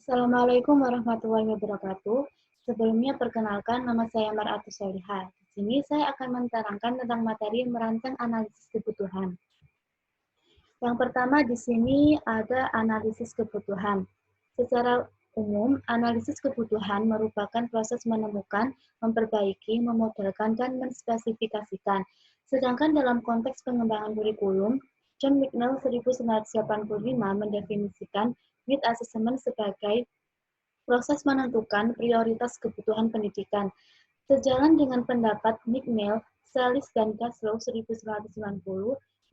Assalamualaikum warahmatullahi wabarakatuh. Sebelumnya perkenalkan, nama saya Mar'atus Solihah. Di sini saya akan menerangkan tentang materi merancang analisis kebutuhan. Yang pertama di sini ada analisis kebutuhan. Secara umum, analisis kebutuhan merupakan proses menemukan, memperbaiki, memodelkan, dan menspesifikasikan. Sedangkan dalam konteks pengembangan kurikulum, John Wicknell 1985 mendefinisikan need assessment sebagai proses menentukan prioritas kebutuhan pendidikan. Sejalan dengan pendapat Wicknell, Salis dan Gaslow 1990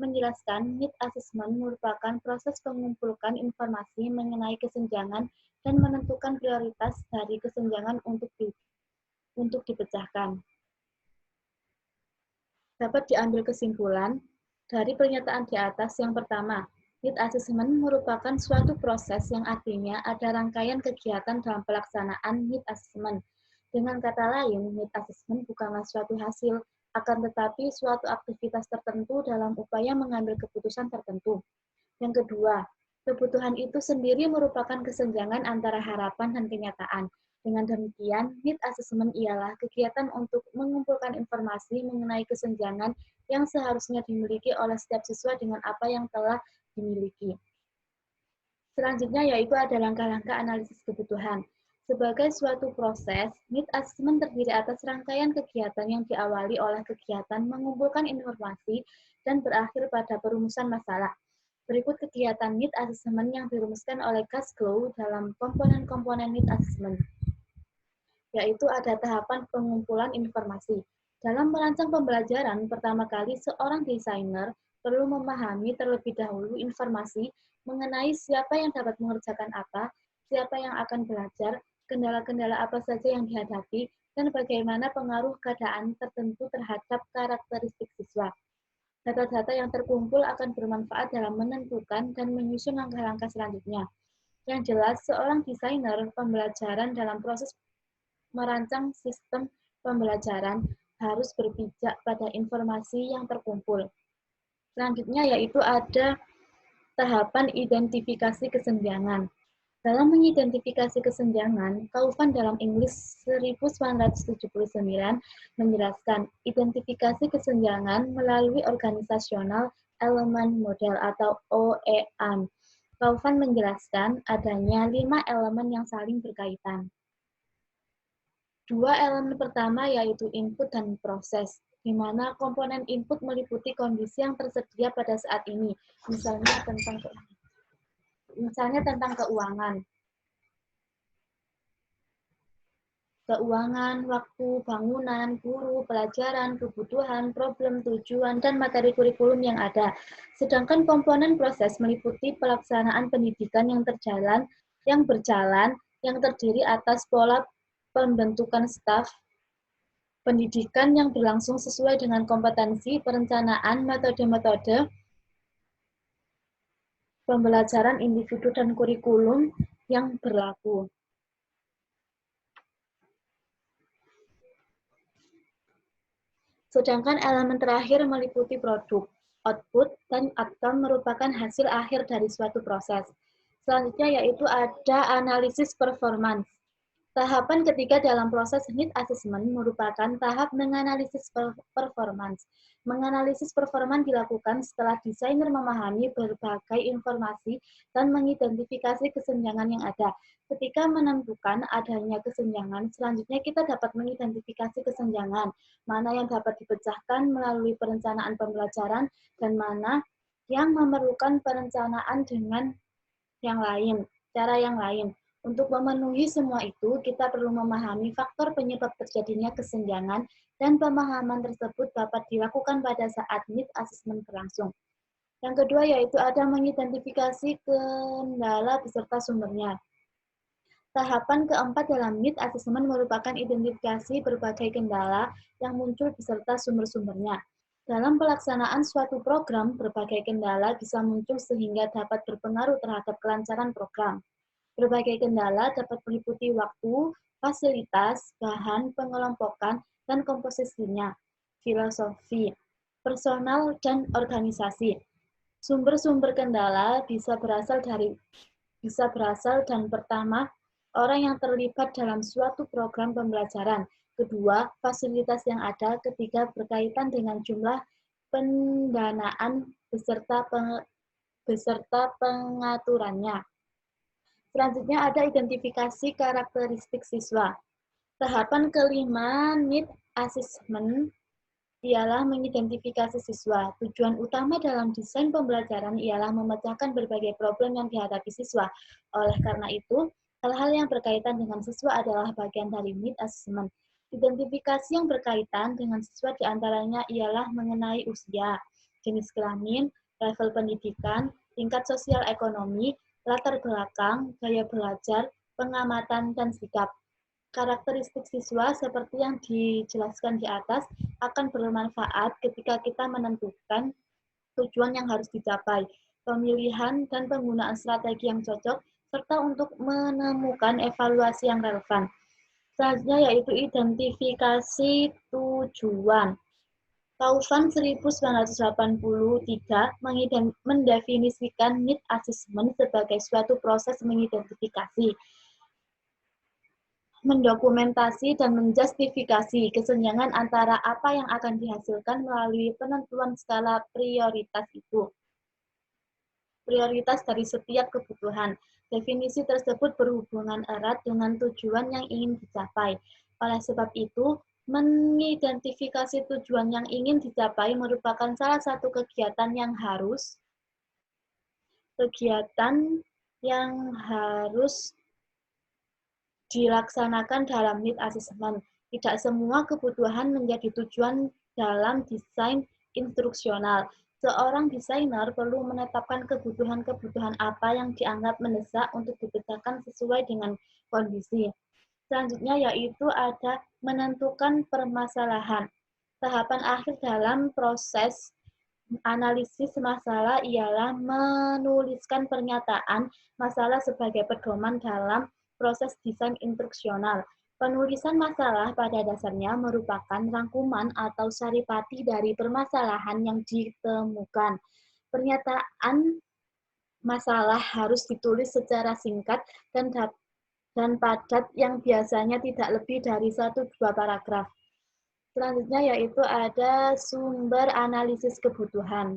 menjelaskan need assessment merupakan proses mengumpulkan informasi mengenai kesenjangan dan menentukan prioritas dari kesenjangan untuk dipecahkan. Dapat diambil kesimpulan dari pernyataan di atas. Yang pertama, need assessment merupakan suatu proses yang artinya ada rangkaian kegiatan dalam pelaksanaan need assessment. Dengan kata lain, need assessment bukanlah suatu hasil, akan tetapi suatu aktivitas tertentu dalam upaya mengambil keputusan tertentu. Yang kedua, kebutuhan itu sendiri merupakan kesenjangan antara harapan dan kenyataan. Dengan demikian, need assessment ialah kegiatan untuk mengumpulkan informasi mengenai kesenjangan yang seharusnya dimiliki oleh setiap siswa dengan apa yang telah dimiliki. Selanjutnya yaitu ada langkah-langkah analisis kebutuhan. Sebagai suatu proses, need assessment terdiri atas rangkaian kegiatan yang diawali oleh kegiatan mengumpulkan informasi dan berakhir pada perumusan masalah. Berikut kegiatan need assessment yang dirumuskan oleh Gaslow dalam komponen-komponen need assessment, yaitu ada tahapan pengumpulan informasi. Dalam merancang pembelajaran, pertama kali seorang desainer perlu memahami terlebih dahulu informasi mengenai siapa yang dapat mengerjakan apa, siapa yang akan belajar, kendala-kendala apa saja yang dihadapi, dan bagaimana pengaruh keadaan tertentu terhadap karakteristik siswa. Data-data yang terkumpul akan bermanfaat dalam menentukan dan menyusun langkah-langkah selanjutnya. Yang jelas, seorang desainer pembelajaran dalam proses merancang sistem pembelajaran harus berpijak pada informasi yang terkumpul. Selanjutnya yaitu ada tahapan identifikasi kesenjangan. Dalam mengidentifikasi kesenjangan, Kauffman dalam Inggris 1979 menjelaskan identifikasi kesenjangan melalui organisasional elemen model atau OEM. Kauffman menjelaskan adanya 5 elemen yang saling berkaitan. Dua elemen pertama yaitu input dan proses, di mana komponen input meliputi kondisi yang tersedia pada saat ini, misalnya tentang keuangan, waktu, bangunan, guru, pelajaran, kebutuhan, problem, tujuan, dan materi kurikulum yang ada. Sedangkan komponen proses meliputi pelaksanaan pendidikan yang berjalan, yang terdiri atas pola pembentukan staf pendidikan yang berlangsung sesuai dengan kompetensi, perencanaan, metode-metode pembelajaran individu dan kurikulum yang berlaku. Sedangkan elemen terakhir meliputi produk, output, dan outcome merupakan hasil akhir dari suatu proses. Selanjutnya yaitu ada analisis performance. Tahapan ketiga dalam proses need assessment merupakan tahap menganalisis performance. Menganalisis performance dilakukan setelah desainer memahami berbagai informasi dan mengidentifikasi kesenjangan yang ada. Ketika menentukan adanya kesenjangan, selanjutnya kita dapat mengidentifikasi kesenjangan, mana yang dapat dipecahkan melalui perencanaan pembelajaran dan mana yang memerlukan perencanaan dengan cara yang lain. Untuk memenuhi semua itu, kita perlu memahami faktor penyebab terjadinya kesenjangan dan pemahaman tersebut dapat dilakukan pada saat need assessment berlangsung. Yang kedua yaitu ada mengidentifikasi kendala beserta sumbernya. Tahapan keempat dalam need assessment merupakan identifikasi berbagai kendala yang muncul beserta sumber-sumbernya. Dalam pelaksanaan suatu program, berbagai kendala bisa muncul sehingga dapat berpengaruh terhadap kelancaran program. Berbagai kendala dapat meliputi waktu, fasilitas, bahan, pengelompokan, dan komposisinya, filosofi, personal, dan organisasi. Sumber-sumber kendala bisa berasal dan pertama orang yang terlibat dalam suatu program pembelajaran. Kedua, fasilitas yang ada. Ketiga, berkaitan dengan jumlah pendanaan beserta pengaturannya. Selanjutnya ada identifikasi karakteristik siswa. Tahapan kelima, need assessment, ialah mengidentifikasi siswa. Tujuan utama dalam desain pembelajaran ialah memecahkan berbagai problem yang dihadapi siswa. Oleh karena itu, hal-hal yang berkaitan dengan siswa adalah bagian dari need assessment. Identifikasi yang berkaitan dengan siswa diantaranya ialah mengenai usia, jenis kelamin, level pendidikan, tingkat sosial ekonomi, latar belakang, gaya belajar, pengamatan, dan sikap. Karakteristik siswa seperti yang dijelaskan di atas akan bermanfaat ketika kita menentukan tujuan yang harus dicapai, pemilihan dan penggunaan strategi yang cocok, serta untuk menemukan evaluasi yang relevan. Selanjutnya yaitu identifikasi tujuan. Taufan 1983 mendefinisikan need assessment sebagai suatu proses mengidentifikasi, mendokumentasi, dan menjustifikasi kesenjangan antara apa yang akan dihasilkan melalui penentuan skala prioritas itu. Prioritas dari setiap kebutuhan. Definisi tersebut berhubungan erat dengan tujuan yang ingin dicapai. Oleh sebab itu, mengidentifikasi tujuan yang ingin dicapai merupakan salah satu kegiatan yang harus dilaksanakan dalam need assessment. Tidak semua kebutuhan menjadi tujuan dalam desain instruksional. Seorang desainer perlu menetapkan kebutuhan-kebutuhan apa yang dianggap mendesak untuk dipecahkan sesuai dengan kondisi. Selanjutnya yaitu ada menentukan permasalahan. Tahapan akhir dalam proses analisis masalah ialah menuliskan pernyataan masalah sebagai pedoman dalam proses desain instruksional. Penulisan masalah pada dasarnya merupakan rangkuman atau saripati dari permasalahan yang ditemukan. Pernyataan masalah harus ditulis secara singkat dan padat yang biasanya tidak lebih dari 1-2 paragraf. Selanjutnya yaitu ada sumber analisis kebutuhan.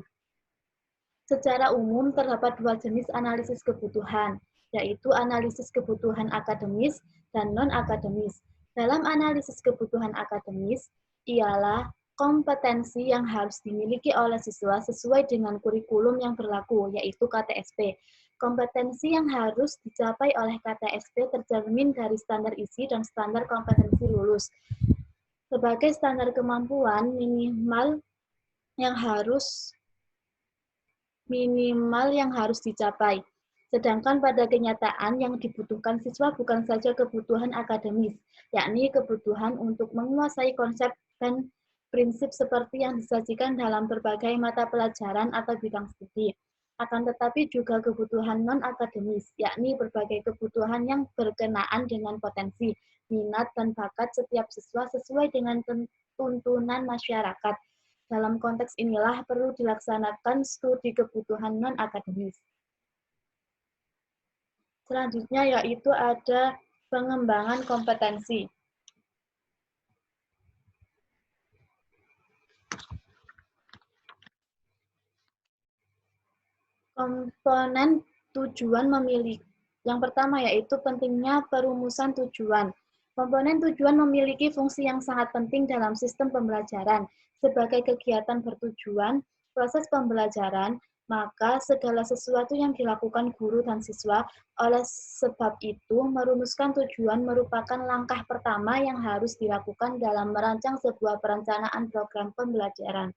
Secara umum terdapat dua jenis analisis kebutuhan, yaitu analisis kebutuhan akademis dan non-akademis. Dalam analisis kebutuhan akademis, ialah kompetensi yang harus dimiliki oleh siswa sesuai dengan kurikulum yang berlaku, yaitu KTSP. Kompetensi yang harus dicapai oleh KTSP tercermin dari standar isi dan standar kompetensi lulus. Sebagai standar kemampuan minimal yang harus dicapai. Sedangkan pada kenyataan yang dibutuhkan siswa bukan saja kebutuhan akademis, yakni kebutuhan untuk menguasai konsep dan prinsip seperti yang disajikan dalam berbagai mata pelajaran atau bidang studi. Akan tetapi juga kebutuhan non-akademis, yakni berbagai kebutuhan yang berkenaan dengan potensi, minat, dan bakat setiap siswa sesuai dengan tuntunan masyarakat. Dalam konteks inilah perlu dilaksanakan studi kebutuhan non-akademis. Selanjutnya yaitu ada pengembangan kompetensi. Komponen tujuan memiliki. Yang pertama yaitu pentingnya perumusan tujuan. Komponen tujuan memiliki fungsi yang sangat penting dalam sistem pembelajaran. Sebagai kegiatan bertujuan, proses pembelajaran, maka segala sesuatu yang dilakukan guru dan siswa. Oleh sebab itu, merumuskan tujuan merupakan langkah pertama yang harus dilakukan dalam merancang sebuah perencanaan program pembelajaran.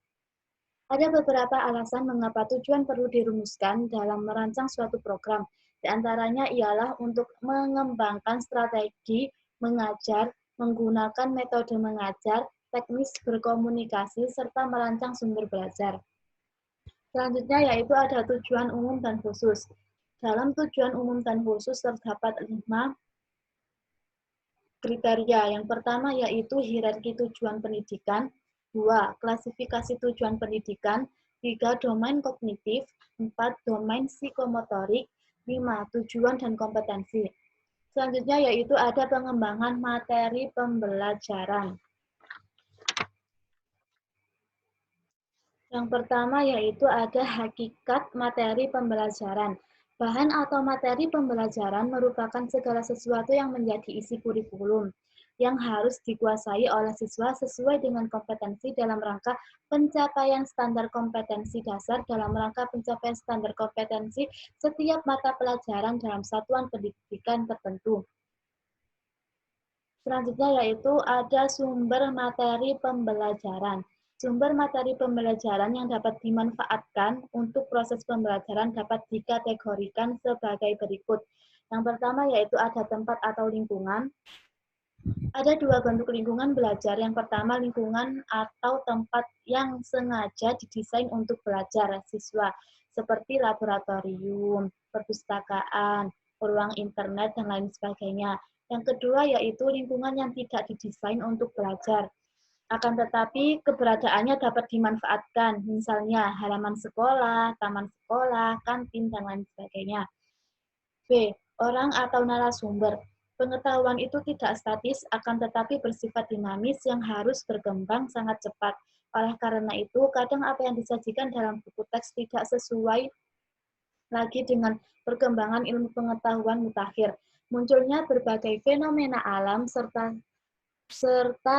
Ada beberapa alasan mengapa tujuan perlu dirumuskan dalam merancang suatu program. Di antaranya ialah untuk mengembangkan strategi mengajar, menggunakan metode mengajar, teknis berkomunikasi, serta merancang sumber belajar. Selanjutnya yaitu ada tujuan umum dan khusus. Dalam tujuan umum dan khusus terdapat 5 kriteria. Yang pertama yaitu hierarki tujuan pendidikan, 2. Klasifikasi tujuan pendidikan, 3. Domain kognitif, 4. Domain psikomotorik, 5. Tujuan dan kompetensi. Selanjutnya yaitu ada pengembangan materi pembelajaran. Yang pertama yaitu ada hakikat materi pembelajaran. Bahan atau materi pembelajaran merupakan segala sesuatu yang menjadi isi kurikulum yang harus dikuasai oleh siswa sesuai dengan kompetensi dalam rangka pencapaian standar kompetensi dasar dalam rangka pencapaian standar kompetensi setiap mata pelajaran dalam satuan pendidikan tertentu. Selanjutnya yaitu ada sumber materi pembelajaran. Sumber materi pembelajaran yang dapat dimanfaatkan untuk proses pembelajaran dapat dikategorikan sebagai berikut. Yang pertama yaitu ada tempat atau lingkungan. Ada dua bentuk lingkungan belajar. Yang pertama lingkungan atau tempat yang sengaja didesain untuk belajar siswa, seperti laboratorium, perpustakaan, ruang internet, dan lain sebagainya. Yang kedua yaitu lingkungan yang tidak didesain untuk belajar. Akan tetapi keberadaannya dapat dimanfaatkan, misalnya halaman sekolah, taman sekolah, kantin, dan lain sebagainya. B. Orang atau narasumber. Pengetahuan itu tidak statis, akan tetapi bersifat dinamis yang harus berkembang sangat cepat. Oleh karena itu, kadang apa yang disajikan dalam buku teks tidak sesuai lagi dengan perkembangan ilmu pengetahuan mutakhir. Munculnya berbagai fenomena alam serta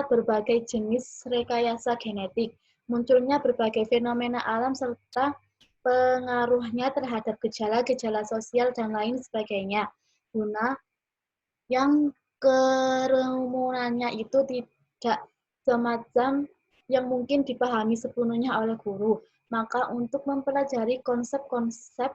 berbagai jenis rekayasa genetik. Munculnya berbagai fenomena alam serta pengaruhnya terhadap gejala-gejala sosial dan lain sebagainya. Guna yang kerumunannya itu tidak semacam yang mungkin dipahami sepenuhnya oleh guru. Maka untuk mempelajari konsep-konsep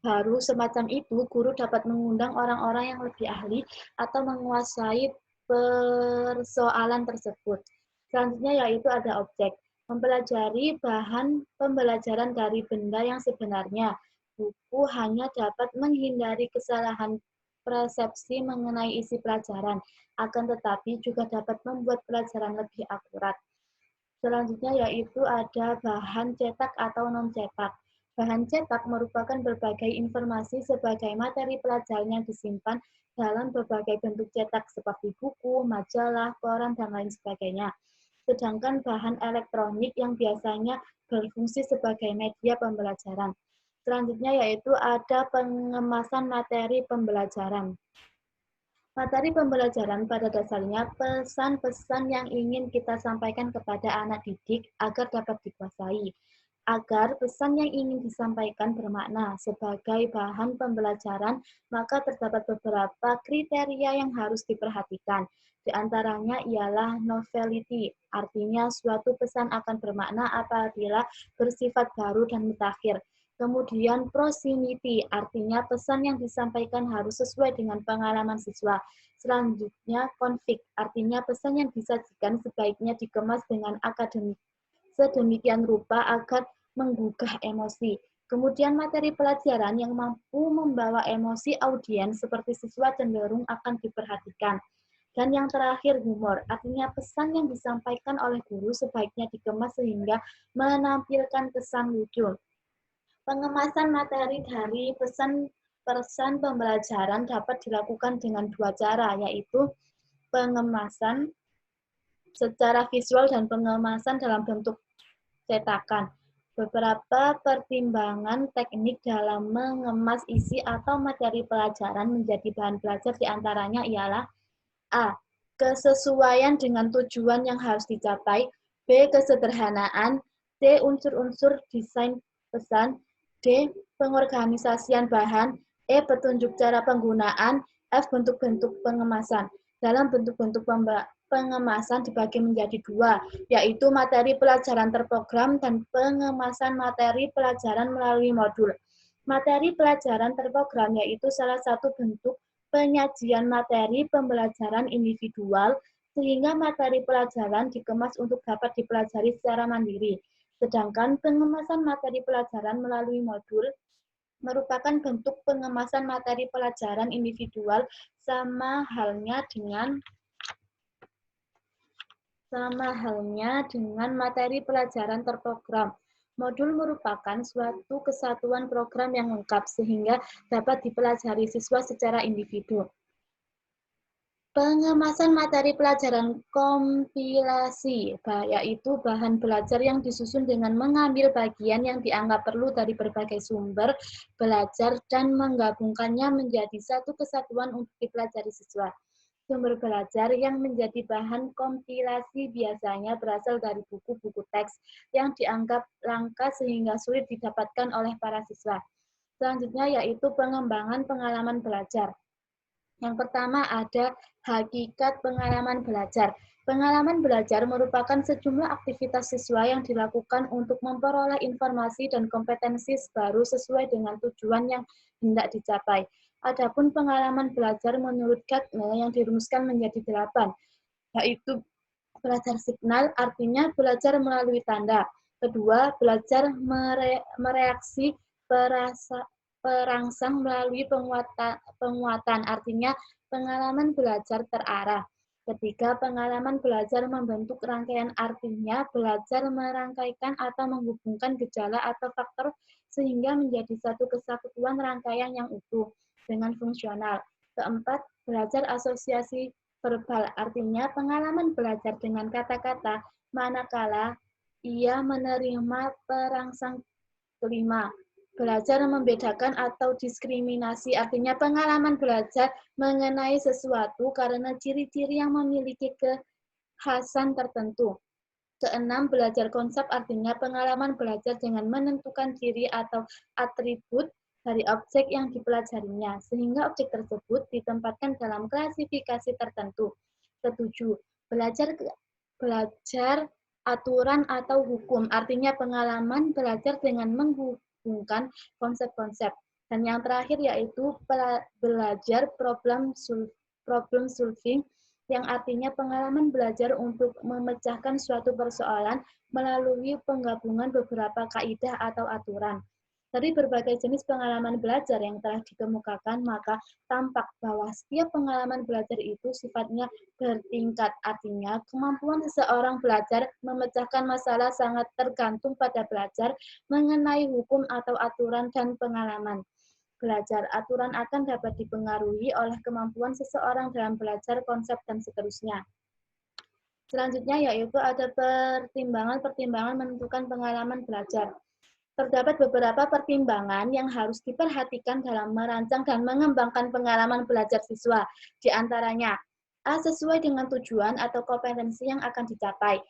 baru semacam itu, guru dapat mengundang orang-orang yang lebih ahli atau menguasai persoalan tersebut. Selanjutnya yaitu ada objek. Mempelajari bahan pembelajaran dari benda yang sebenarnya. Buku hanya dapat menghindari kesalahan persepsi mengenai isi pelajaran, akan tetapi juga dapat membuat pelajaran lebih akurat. Selanjutnya yaitu ada bahan cetak atau non-cetak. Bahan cetak merupakan berbagai informasi sebagai materi pelajaran yang disimpan dalam berbagai bentuk cetak seperti buku, majalah, koran, dan lain sebagainya. Sedangkan bahan elektronik yang biasanya berfungsi sebagai media pembelajaran. Selanjutnya yaitu ada pengemasan materi pembelajaran. Materi pembelajaran pada dasarnya pesan-pesan yang ingin kita sampaikan kepada anak didik agar dapat dikuasai. Agar pesan yang ingin disampaikan bermakna sebagai bahan pembelajaran, maka terdapat beberapa kriteria yang harus diperhatikan. Di antaranya ialah novelty, artinya suatu pesan akan bermakna apabila bersifat baru dan mutakhir. Kemudian proximity, artinya pesan yang disampaikan harus sesuai dengan pengalaman siswa. Selanjutnya konflik, artinya pesan yang disajikan sebaiknya dikemas dengan akademik sedemikian rupa agar menggugah emosi. Kemudian materi pelajaran yang mampu membawa emosi audiens seperti siswa cenderung akan diperhatikan. Dan yang terakhir humor, artinya pesan yang disampaikan oleh guru sebaiknya dikemas sehingga menampilkan kesan lucu. Pengemasan materi dari pesan pembelajaran dapat dilakukan dengan dua cara, yaitu pengemasan secara visual dan pengemasan dalam bentuk cetakan. Beberapa pertimbangan teknik dalam mengemas isi atau materi pelajaran menjadi bahan belajar diantaranya ialah A. Kesesuaian dengan tujuan yang harus dicapai. B. Kesederhanaan. C. Unsur-unsur desain pesan. D. Pengorganisasian bahan. E. Petunjuk cara penggunaan. F. Bentuk-bentuk pengemasan. Dalam bentuk-bentuk pengemasan dibagi menjadi dua, yaitu materi pelajaran terprogram dan pengemasan materi pelajaran melalui modul. Materi pelajaran terprogram yaitu salah satu bentuk penyajian materi pembelajaran individual sehingga materi pelajaran dikemas untuk dapat dipelajari secara mandiri. Sedangkan pengemasan materi pelajaran melalui modul merupakan bentuk pengemasan materi pelajaran individual sama halnya dengan materi pelajaran terprogram. Modul merupakan suatu kesatuan program yang lengkap sehingga dapat dipelajari siswa secara individu. Pengemasan materi pelajaran kompilasi, yaitu bahan belajar yang disusun dengan mengambil bagian yang dianggap perlu dari berbagai sumber belajar dan menggabungkannya menjadi satu kesatuan untuk dipelajari siswa. Sumber belajar yang menjadi bahan kompilasi biasanya berasal dari buku-buku teks yang dianggap langka sehingga sulit didapatkan oleh para siswa. Selanjutnya yaitu pengembangan pengalaman belajar. Yang pertama ada hakikat pengalaman belajar. Pengalaman belajar merupakan sejumlah aktivitas siswa yang dilakukan untuk memperoleh informasi dan kompetensi baru sesuai dengan tujuan yang hendak dicapai. Adapun pengalaman belajar menurut Gardner yang dirumuskan menjadi 8, yaitu belajar signal, artinya belajar melalui tanda. Kedua, belajar mereaksi perangsang melalui penguatan, artinya pengalaman belajar terarah. Ketiga, pengalaman belajar membentuk rangkaian, artinya belajar merangkaikan atau menghubungkan gejala atau faktor sehingga menjadi satu kesatuan rangkaian yang utuh dengan fungsional. Keempat, belajar asosiasi verbal, artinya pengalaman belajar dengan kata-kata manakala ia menerima perangsang. Kelima, belajar membedakan atau diskriminasi, artinya pengalaman belajar mengenai sesuatu karena ciri-ciri yang memiliki kekhasan tertentu. Keenam, belajar konsep, artinya pengalaman belajar dengan menentukan ciri atau atribut dari objek yang dipelajarinya, sehingga objek tersebut ditempatkan dalam klasifikasi tertentu. Ketujuh, belajar aturan atau hukum, artinya pengalaman belajar dengan menghubungkan konsep-konsep. Dan yang terakhir yaitu belajar problem solving, yang artinya pengalaman belajar untuk memecahkan suatu persoalan melalui penggabungan beberapa kaidah atau aturan. Dari berbagai jenis pengalaman belajar yang telah dikemukakan, maka tampak bahwa setiap pengalaman belajar itu sifatnya bertingkat. Artinya, kemampuan seseorang belajar memecahkan masalah sangat tergantung pada belajar mengenai hukum atau aturan dan pengalaman. Belajar aturan akan dapat dipengaruhi oleh kemampuan seseorang dalam belajar konsep dan seterusnya. Selanjutnya yaitu ada pertimbangan-pertimbangan menentukan pengalaman belajar. Terdapat beberapa pertimbangan yang harus diperhatikan dalam merancang dan mengembangkan pengalaman belajar siswa. Di antaranya, A. Sesuai dengan tujuan atau kompetensi yang akan dicapai.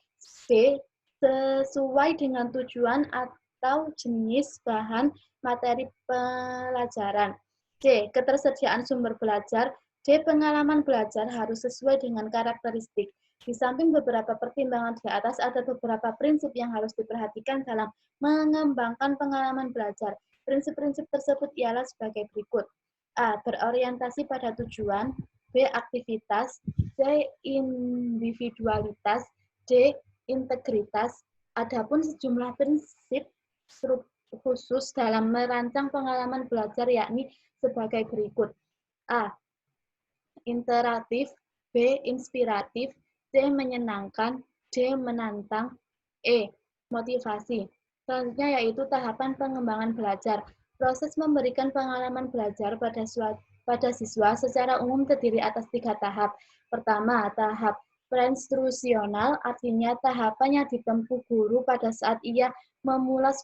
B. Sesuai dengan tujuan atau jenis bahan materi pelajaran. C. Ketersediaan sumber belajar. D. Pengalaman belajar harus sesuai dengan karakteristik. Di samping beberapa pertimbangan di atas, ada beberapa prinsip yang harus diperhatikan dalam mengembangkan pengalaman belajar. Prinsip-prinsip tersebut ialah sebagai berikut. A. Berorientasi pada tujuan. B. Aktivitas. C. Individualitas. D. Integritas. Adapun sejumlah prinsip khusus dalam merancang pengalaman belajar yakni sebagai berikut. A. Interaktif. B. Inspiratif. C. Menyenangkan. D. Menantang. E. Motivasi. Selanjutnya yaitu tahapan pengembangan belajar. Proses memberikan pengalaman belajar pada siswa secara umum terdiri atas 3 tahap. Pertama, tahap preinstruksional, artinya tahapan yang ditempuh guru pada saat ia memulai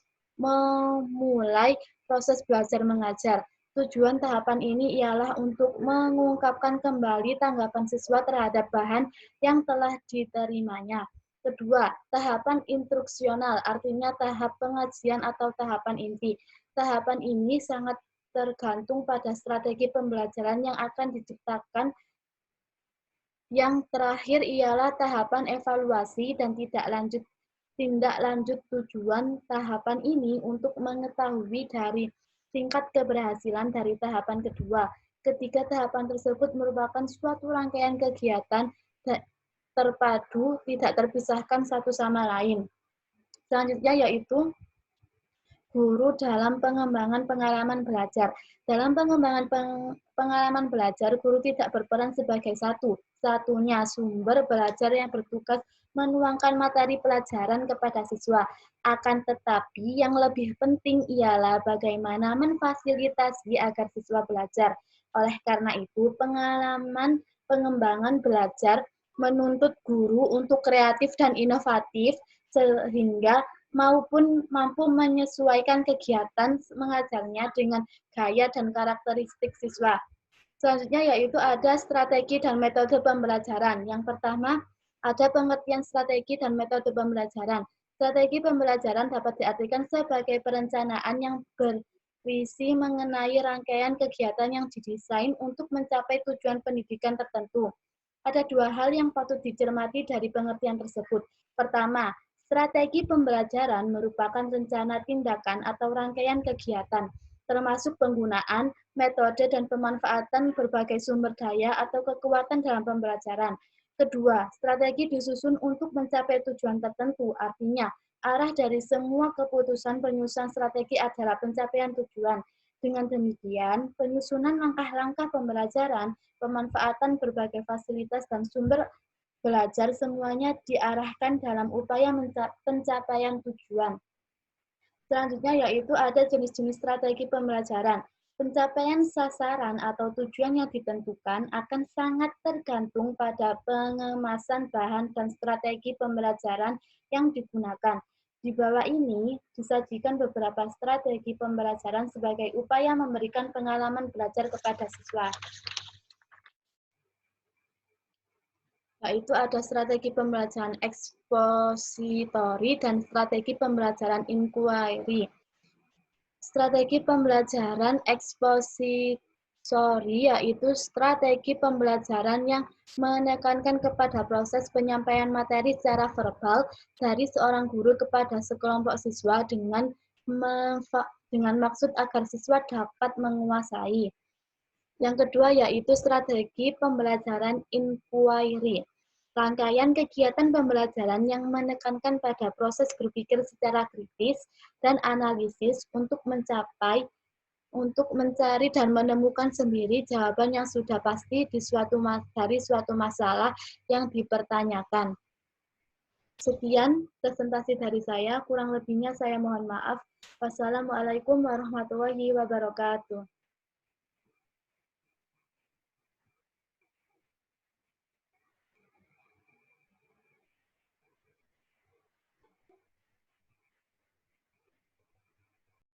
proses belajar mengajar. Tujuan tahapan ini ialah untuk mengungkapkan kembali tanggapan siswa terhadap bahan yang telah diterimanya. Kedua, tahapan instruksional, artinya tahap pengajian atau tahapan inti. Tahapan ini sangat tergantung pada strategi pembelajaran yang akan diciptakan. Yang terakhir ialah tahapan evaluasi dan tindak lanjut tujuan tahapan ini untuk mengetahui dari tingkat keberhasilan dari tahapan kedua. Ketiga tahapan tersebut merupakan suatu rangkaian kegiatan terpadu, tidak terpisahkan satu sama lain. Selanjutnya yaitu guru dalam pengembangan pengalaman belajar. Dalam pengembangan pengalaman belajar, guru tidak berperan sebagai satunya sumber belajar yang bertugas menuangkan materi pelajaran kepada siswa. Akan tetapi yang lebih penting ialah bagaimana memfasilitasi agar siswa belajar. Oleh karena itu, pengalaman pengembangan belajar menuntut guru untuk kreatif dan inovatif sehingga maupun mampu menyesuaikan kegiatan mengajarnya dengan gaya dan karakteristik siswa. Selanjutnya yaitu ada strategi dan metode pembelajaran. Yang pertama, ada pengertian strategi dan metode pembelajaran. Strategi pembelajaran dapat diartikan sebagai perencanaan yang berisi mengenai rangkaian kegiatan yang didesain untuk mencapai tujuan pendidikan tertentu. Ada dua hal yang patut dicermati dari pengertian tersebut. Pertama, strategi pembelajaran merupakan rencana tindakan atau rangkaian kegiatan, termasuk penggunaan, metode, dan pemanfaatan berbagai sumber daya atau kekuatan dalam pembelajaran. Kedua, strategi disusun untuk mencapai tujuan tertentu, artinya arah dari semua keputusan penyusunan strategi adalah pencapaian tujuan. Dengan demikian, penyusunan langkah-langkah pembelajaran, pemanfaatan berbagai fasilitas dan sumber belajar semuanya diarahkan dalam upaya pencapaian tujuan. Selanjutnya yaitu ada jenis-jenis strategi pembelajaran. Pencapaian sasaran atau tujuan yang ditentukan akan sangat tergantung pada pengemasan bahan dan strategi pembelajaran yang digunakan. Di bawah ini disajikan beberapa strategi pembelajaran sebagai upaya memberikan pengalaman belajar kepada siswa. Yaitu ada strategi pembelajaran ekspositori dan strategi pembelajaran inquiry. Strategi pembelajaran ekspositori yaitu strategi pembelajaran yang menekankan kepada proses penyampaian materi secara verbal dari seorang guru kepada sekelompok siswa dengan maksud agar siswa dapat menguasai. Yang kedua yaitu strategi pembelajaran inquiry. Rangkaian kegiatan pembelajaran yang menekankan pada proses berpikir secara kritis dan analisis untuk mencari dan menemukan sendiri jawaban yang sudah pasti dari suatu masalah yang dipertanyakan. Sekian presentasi dari saya, kurang lebihnya saya mohon maaf. Wassalamualaikum warahmatullahi wabarakatuh.